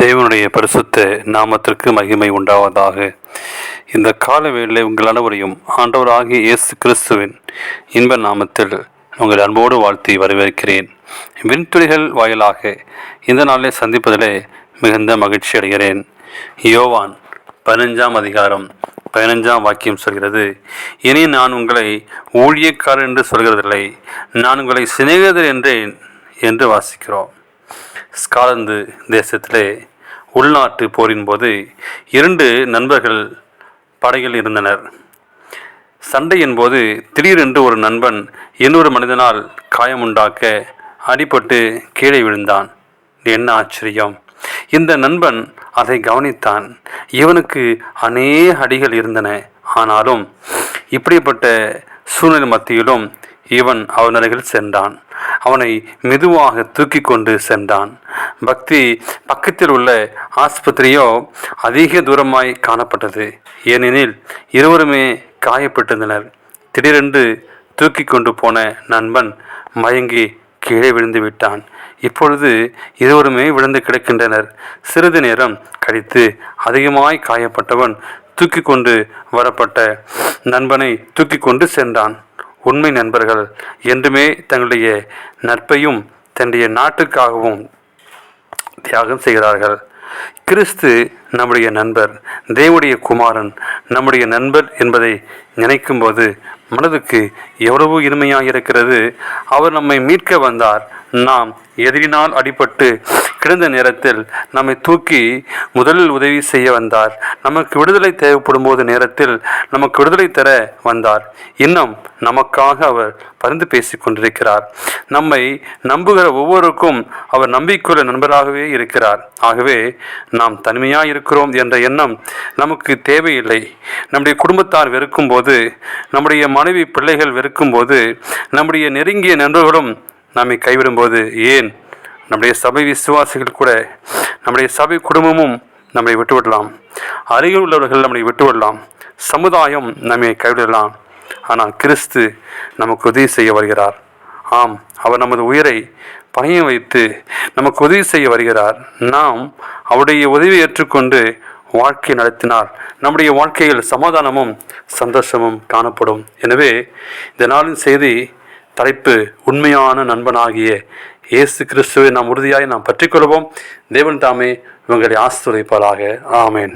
தேவனுடைய பரிசுத்த நாமத்திற்கு மகிமை உண்டாவதாக. இந்த காலவேளை உங்கள் அனைவரையும் ஆண்டவராகிய இயேசு கிறிஸ்துவின் இன்ப நாமத்தில் உங்கள் அன்போடு வாழ்த்தி வரவேற்கிறேன். விண்துளிகள் வாயிலாக இந்த நாளை சந்திப்பதிலே மிகுந்த மகிழ்ச்சி அடைகிறேன். யோவான் 15 அதிகாரம் 15 வாக்கியம் சொல்கிறது, இனி நான் உங்களை ஊழியக்காரர் என்று சொல்கிறதில்லை, நான் உங்களை சிநேகிதர் என்றேன் என்று வாசிக்கிறோம். ஸ்காலந்து தேசத்திலே உள்நாட்டு போரின் போது 2 நண்பர்கள் படையில் இருந்தனர். சண்டையின் போது திடீரென்று ஒரு நண்பன் இன்னொரு மனிதனால் காயமுண்டாக்க அடிபட்டு கீழே விழுந்தான். என்ன ஆச்சரியம்! இந்த நண்பன் அதை கவனித்தான். இவனுக்கு அநேக அடிகள் இருந்தன. ஆனாலும் இப்படிப்பட்ட சூழ்நிலை மத்தியிலும் இவன் அவன் அருகில் சென்றான். அவனை மெதுவாக தூக்கி கொண்டு சென்றான். பக்கத்தில் உள்ள ஆஸ்பத்திரியோ அதிக தூரமாய் காணப்பட்டது. ஏனெனில் இருவருமே காயப்பட்டிருந்தனர். திடீரென்று தூக்கி கொண்டு போன நண்பன் மயங்கி கீழே விழுந்து விட்டான். இப்பொழுது இருவருமே விழுந்து கிடக்கின்றனர். சிறிது நேரம் கழித்து அதிகமாய் காயப்பட்டவன் தூக்கி கொண்டு வரப்பட்ட நண்பனை தூக்கி கொண்டு சென்றான். உண்மை நண்பர்கள் என்றுமே தங்களுடைய நட்பையும் தன்னுடைய நாட்டுக்காகவும் தியாகம் செய்கிறார்கள். கிறிஸ்து நம்முடைய நண்பர், தேவனுடைய குமாரன் நம்முடைய நண்பர் என்பதை நினைக்கும் போது மனதுக்கு எவ்வளவு இனிமையாக இருக்கிறது. அவர் நம்மை மீட்க வந்தார். நாம் எதிரினால் அடிபட்டு கிடந்த நேரத்தில் நம்மை தூக்கி முதலில் உதவி செய்ய வந்தார். நமக்கு விடுதலை தேவைப்படும் போது நேரத்தில் நமக்கு விடுதலை தர வந்தார். இன்னும் நமக்காக அவர் பரிந்து பேசி கொண்டிருக்கிறார். நம்மை நம்புகிற ஒவ்வொருக்கும் அவர் நம்பிக்கையுள்ள நண்பராகவே இருக்கிறார். ஆகவே நாம் தனிமையாக இருக்கிறோம் என்ற எண்ணம் நமக்கு தேவையில்லை. நம்முடைய குடும்பத்தார் வெறுக்கும் போது, நம்முடைய மனைவி பிள்ளைகள் வெறுக்கும் போது, நம்முடைய நெருங்கிய நண்பர்களும் நம்மை கைவிடும்போது, ஏன் நம்முடைய சபை விசுவாசிகள் கூட, நம்முடைய சபை குடும்பமும் நம்மை விட்டுவிடலாம், அருகில் உள்ளவர்கள் நம்மை விட்டுவிடலாம், சமுதாயம் நம்மை கைவிடலாம். ஆனால் கிறிஸ்து நமக்கு உதவி செய்ய வருகிறார். ஆம், அவர் நமது உயிரை பணையம் வைத்து நமக்கு உதவி செய்ய வருகிறார். நாம் அவருடைய உதவியை ஏற்றுக்கொண்டு வாழ்க்கை நடத்தினால் நம்முடைய வாழ்க்கையில் சமாதானமும் சந்தோஷமும் காணப்படும். எனவே இந்த நாளின் செய்தி தலைப்பு, உண்மையான நண்பனாகிய இயேசு கிறிஸ்துவை நாம் உறுதியாய் நாம் பற்றிக்கொள்வோம். தேவன் தாமே உங்களை ஆசீர்வதிப்பாராக. ஆமென்.